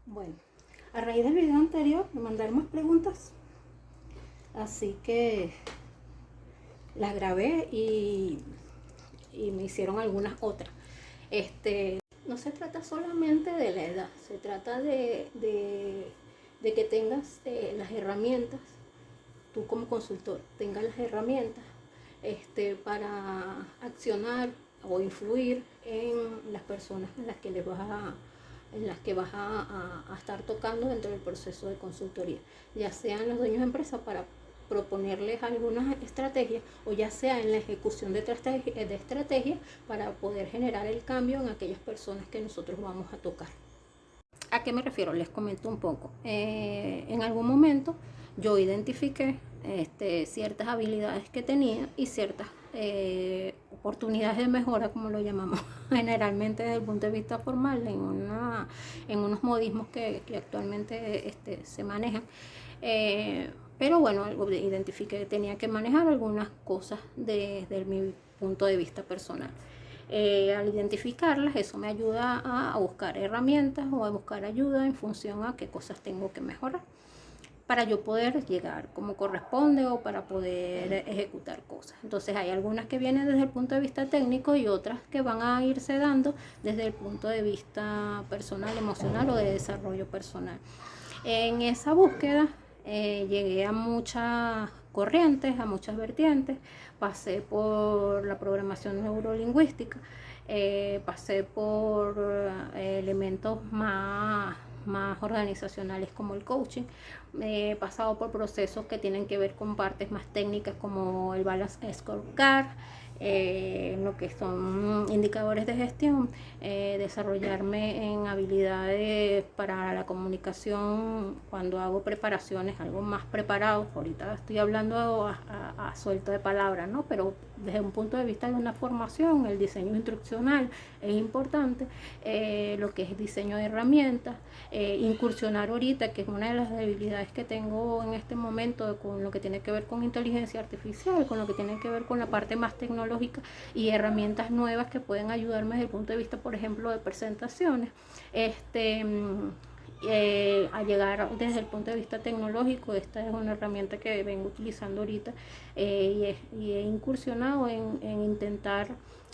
Bueno, a raíz del video anterior me mandaron más preguntas, así que las grabé y me hicieron algunas otras. No se trata solamente de la edad, se trata de que tengas las herramientas, tú como consultor, tengas las herramientas para accionar o influir en las personas en las que vas a estar tocando dentro del proceso de consultoría, ya sean los dueños de empresa para proponerles algunas estrategias o ya sea en la ejecución de estrategias para poder generar el cambio en aquellas personas que nosotros vamos a tocar. ¿A qué me refiero? Les comento un poco. En algún momento yo identifiqué ciertas habilidades que tenía y ciertas oportunidades de mejora, como lo llamamos generalmente desde el punto de vista formal, en unos modismos que actualmente se manejan. Pero bueno, identifiqué que tenía que manejar algunas cosas desde mi punto de vista personal. Al identificarlas, eso me ayuda a buscar herramientas o a buscar ayuda en función a qué cosas tengo que mejorar para yo poder llegar como corresponde o para poder ejecutar cosas. Entonces hay algunas que vienen desde el punto de vista técnico y otras que van a irse dando desde el punto de vista personal, emocional o de desarrollo personal. En esa búsqueda llegué a muchas corrientes, a muchas vertientes, pasé por la programación neurolingüística, pasé por elementos más organizacionales como el coaching, he pasado por procesos que tienen que ver con partes más técnicas como el Balance Scorecard, lo que son indicadores de gestión, desarrollarme en habilidades para la comunicación cuando hago preparaciones, algo más preparado. Ahorita estoy hablando a suelto de palabras, ¿no? Pero desde un punto de vista de una formación, el diseño instruccional es importante, lo que es diseño de herramientas, incursionar ahorita, que es una de las debilidades que tengo en este momento con lo que tiene que ver con inteligencia artificial, con lo que tiene que ver con la parte más tecnológica y herramientas nuevas que pueden ayudarme desde el punto de vista, por ejemplo, de presentaciones. A llegar desde el punto de vista tecnológico, esta es una herramienta que vengo utilizando ahorita, y he incursionado en intentar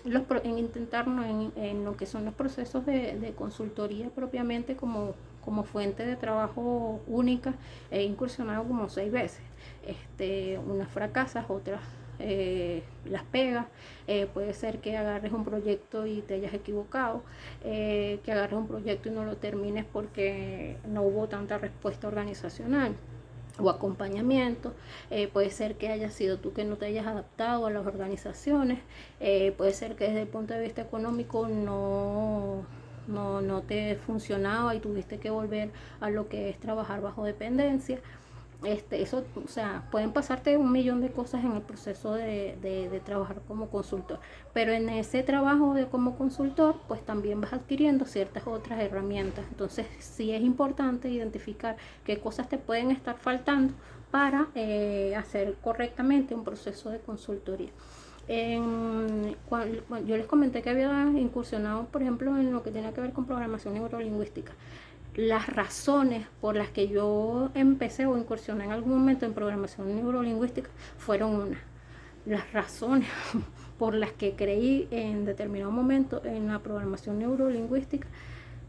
en lo que son los procesos de consultoría propiamente como fuente de trabajo única. He incursionado como 6 veces, unas fracasas, otras las pegas. Puede ser que agarres un proyecto y te hayas equivocado, que agarres un proyecto y no lo termines porque no hubo tanta respuesta organizacional o acompañamiento. Puede ser que haya sido tú que no te hayas adaptado a las organizaciones, puede ser que desde el punto de vista económico no te funcionaba y tuviste que volver a lo que es trabajar bajo dependencia. Eso, o sea, pueden pasarte un millón de cosas en el proceso de trabajar como consultor, pero en ese trabajo como consultor, pues también vas adquiriendo ciertas otras herramientas. Entonces, sí es importante identificar qué cosas te pueden estar faltando para hacer correctamente un proceso de consultoría. Yo les comenté que había incursionado, por ejemplo, en lo que tiene que ver con programación neurolingüística. Las razones por las que yo empecé o incursioné en algún momento en programación neurolingüística fueron unas. Las razones por las que creí en determinado momento en la programación neurolingüística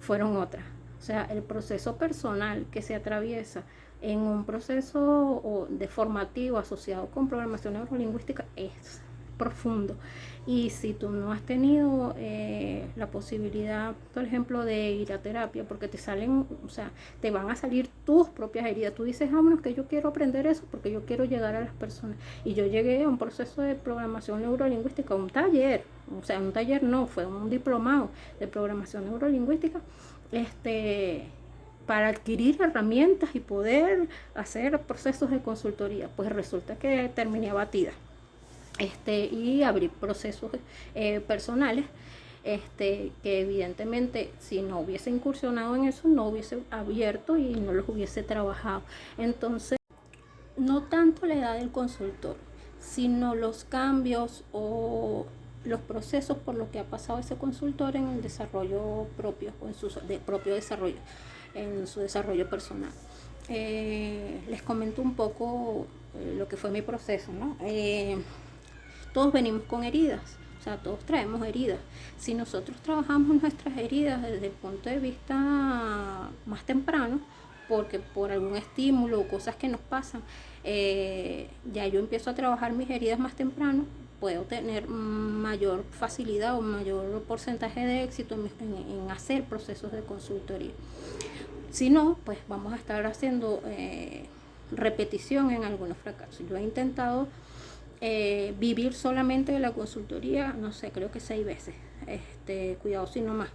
fueron otras. O sea, el proceso personal que se atraviesa en un proceso de formativo asociado con programación neurolingüística es profundo. Y si tú no has tenido la posibilidad, por ejemplo, de ir a terapia, porque te salen, o sea, te van a salir tus propias heridas. Tú dices, bueno, es que yo quiero aprender eso porque yo quiero llegar a las personas. Y yo llegué a un proceso de programación neurolingüística, un taller, o sea, un taller no, fue un diplomado de programación neurolingüística, para adquirir herramientas y poder hacer procesos de consultoría. Pues resulta que terminé abatida. Y abrir procesos personales, que evidentemente si no hubiese incursionado en eso no hubiese abierto y no los hubiese trabajado. Entonces, no tanto la edad del consultor, sino los cambios o los procesos por los que ha pasado ese consultor en el desarrollo propio o en su propio desarrollo. en su desarrollo personal. Les comento un poco lo que fue mi proceso, ¿no? Todos venimos con heridas, o sea, todos traemos heridas. Si nosotros trabajamos nuestras heridas desde el punto de vista más temprano, porque por algún estímulo o cosas que nos pasan, ya yo empiezo a trabajar mis heridas más temprano, puedo tener mayor facilidad o mayor porcentaje de éxito en hacer procesos de consultoría. Si no, pues vamos a estar haciendo repetición en algunos fracasos. Yo he intentado vivir solamente de la consultoría, no sé, creo que 6 veces, cuidado si no más.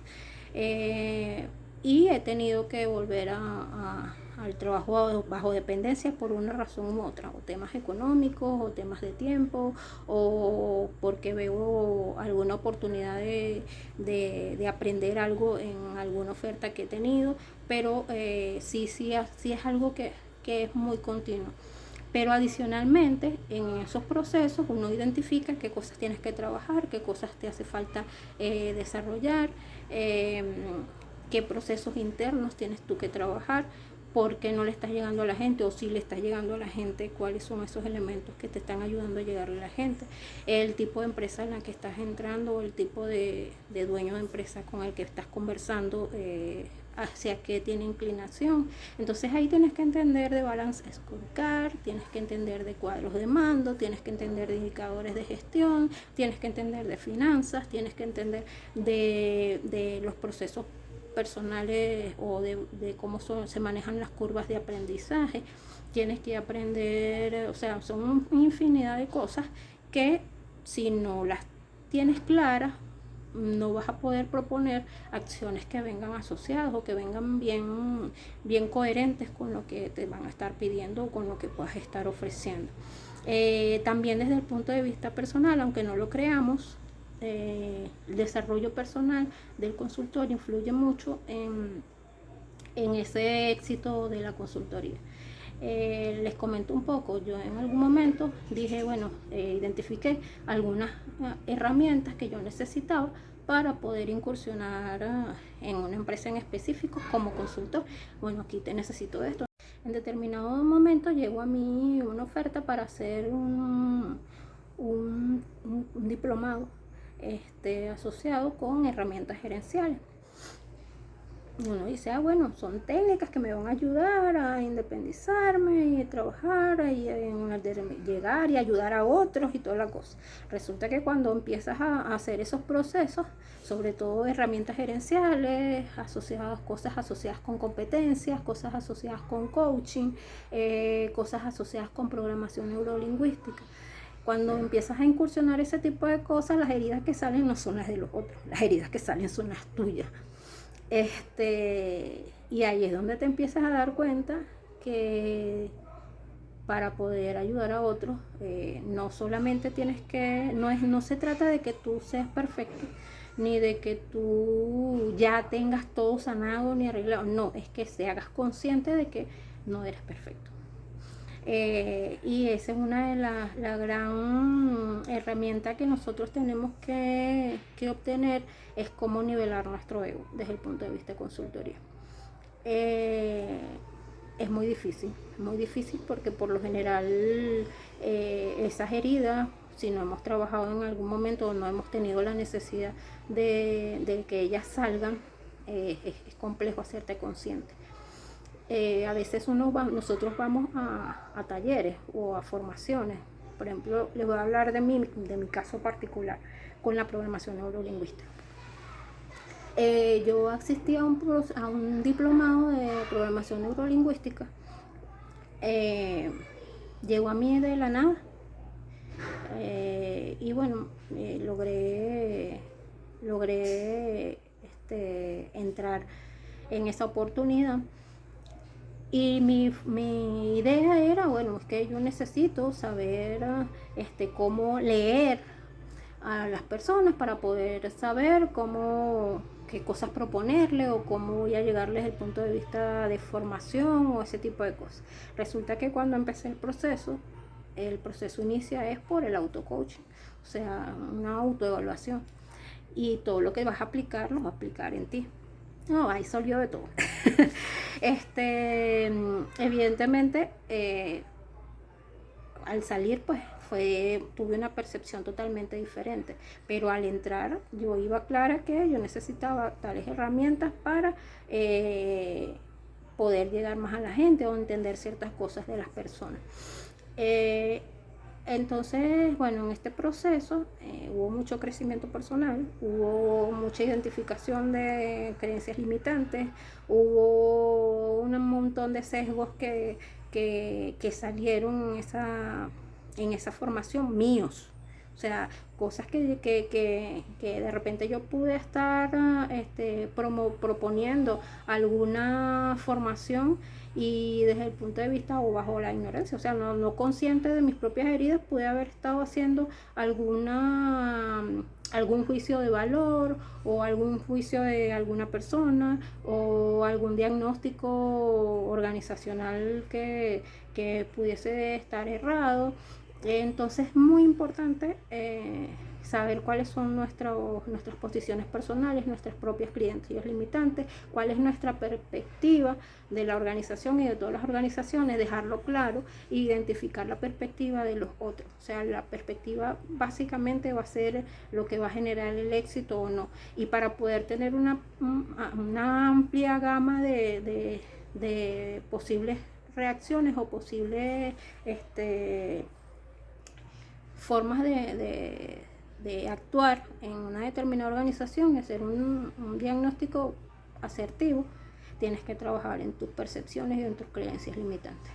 Y he tenido que volver al trabajo bajo dependencia por una razón u otra, o temas económicos, o temas de tiempo, o porque veo alguna oportunidad de aprender algo en alguna oferta que he tenido, pero sí es algo que es muy continuo. Pero adicionalmente, en esos procesos uno identifica qué cosas tienes que trabajar, qué cosas te hace falta desarrollar, qué procesos internos tienes tú que trabajar, por qué no le estás llegando a la gente, o si le estás llegando a la gente, cuáles son esos elementos que te están ayudando a llegarle a la gente, el tipo de empresa en la que estás entrando, o el tipo de dueño de empresa con el que estás conversando, hacia qué tiene inclinación. Entonces ahí tienes que entender de balance scorecard, tienes que entender de cuadros de mando, tienes que entender de indicadores de gestión, tienes que entender de finanzas, tienes que entender de los procesos personales, o de cómo se manejan las curvas de aprendizaje. Tienes que aprender, o sea, son infinidad de cosas que si no las tienes claras, no vas a poder proponer acciones que vengan asociadas o que vengan bien coherentes con lo que te van a estar pidiendo o con lo que puedas estar ofreciendo. También desde el punto de vista personal, aunque no lo creamos, el desarrollo personal del consultor influye mucho en ese éxito de la consultoría. Les comento un poco, yo en algún momento dije, bueno, identifiqué algunas herramientas que yo necesitaba para poder incursionar en una empresa en específico como consultor. Bueno, aquí te necesito esto. En determinado momento llegó a mí una oferta para hacer un diplomado asociado con herramientas gerenciales. Uno dice, bueno, son técnicas que me van a ayudar a independizarme y trabajar y llegar y ayudar a otros y toda la cosa. Resulta que cuando empiezas a hacer esos procesos, sobre todo herramientas gerenciales, cosas asociadas con competencias, cosas asociadas con coaching, cosas asociadas con programación neurolingüística, cuando empiezas a incursionar ese tipo de cosas, las heridas que salen no son las de los otros, las heridas que salen son las tuyas. Y ahí es donde te empiezas a dar cuenta que para poder ayudar a otros, no solamente tienes que, no se trata de que tú seas perfecto, ni de que tú ya tengas todo sanado ni arreglado, no, es que se hagas consciente de que no eres perfecto. Y esa es una de la gran herramienta que nosotros tenemos que obtener, es cómo nivelar nuestro ego desde el punto de vista de consultoría. Es muy difícil porque por lo general esas heridas, si no hemos trabajado en algún momento o no hemos tenido la necesidad de que ellas salgan, es complejo hacerte consciente. A veces nosotros vamos a talleres o a formaciones. Por ejemplo, les voy a hablar de mi caso particular con la programación neurolingüística. Yo asistí a un diplomado de programación neurolingüística. Llegó a mí de la nada. Y bueno, logré entrar en esa oportunidad. Y mi idea era, bueno, es que yo necesito saber cómo leer a las personas para poder saber qué cosas proponerle o cómo voy a llegarles desde el punto de vista de formación o ese tipo de cosas. Resulta que cuando empecé el proceso inicia es por el auto-coaching, o sea, una autoevaluación. Y todo lo que vas a aplicar, lo vas a aplicar en ti. No, ahí salió de todo. Evidentemente, al salir, pues tuve una percepción totalmente diferente, pero al entrar yo iba clara que yo necesitaba tales herramientas para poder llegar más a la gente o entender ciertas cosas de las personas. Entonces, bueno, en este proceso hubo mucho crecimiento personal, hubo mucha identificación de creencias limitantes, hubo un montón de sesgos que salieron en esa formación míos. O sea, cosas que de repente yo pude estar proponiendo alguna formación y desde el punto de vista o bajo la ignorancia, o sea, no consciente de mis propias heridas, pude haber estado haciendo algún juicio de valor o algún juicio de alguna persona o algún diagnóstico organizacional que pudiese estar errado. Entonces es muy importante saber cuáles son nuestras posiciones personales, nuestras propias creencias limitantes, cuál es nuestra perspectiva de la organización y de todas las organizaciones, dejarlo claro e identificar la perspectiva de los otros. O sea, la perspectiva básicamente va a ser lo que va a generar el éxito o no. Y para poder tener una amplia gama de posibles reacciones o posibles formas de actuar en una determinada organización y hacer un diagnóstico asertivo, tienes que trabajar en tus percepciones y en tus creencias limitantes.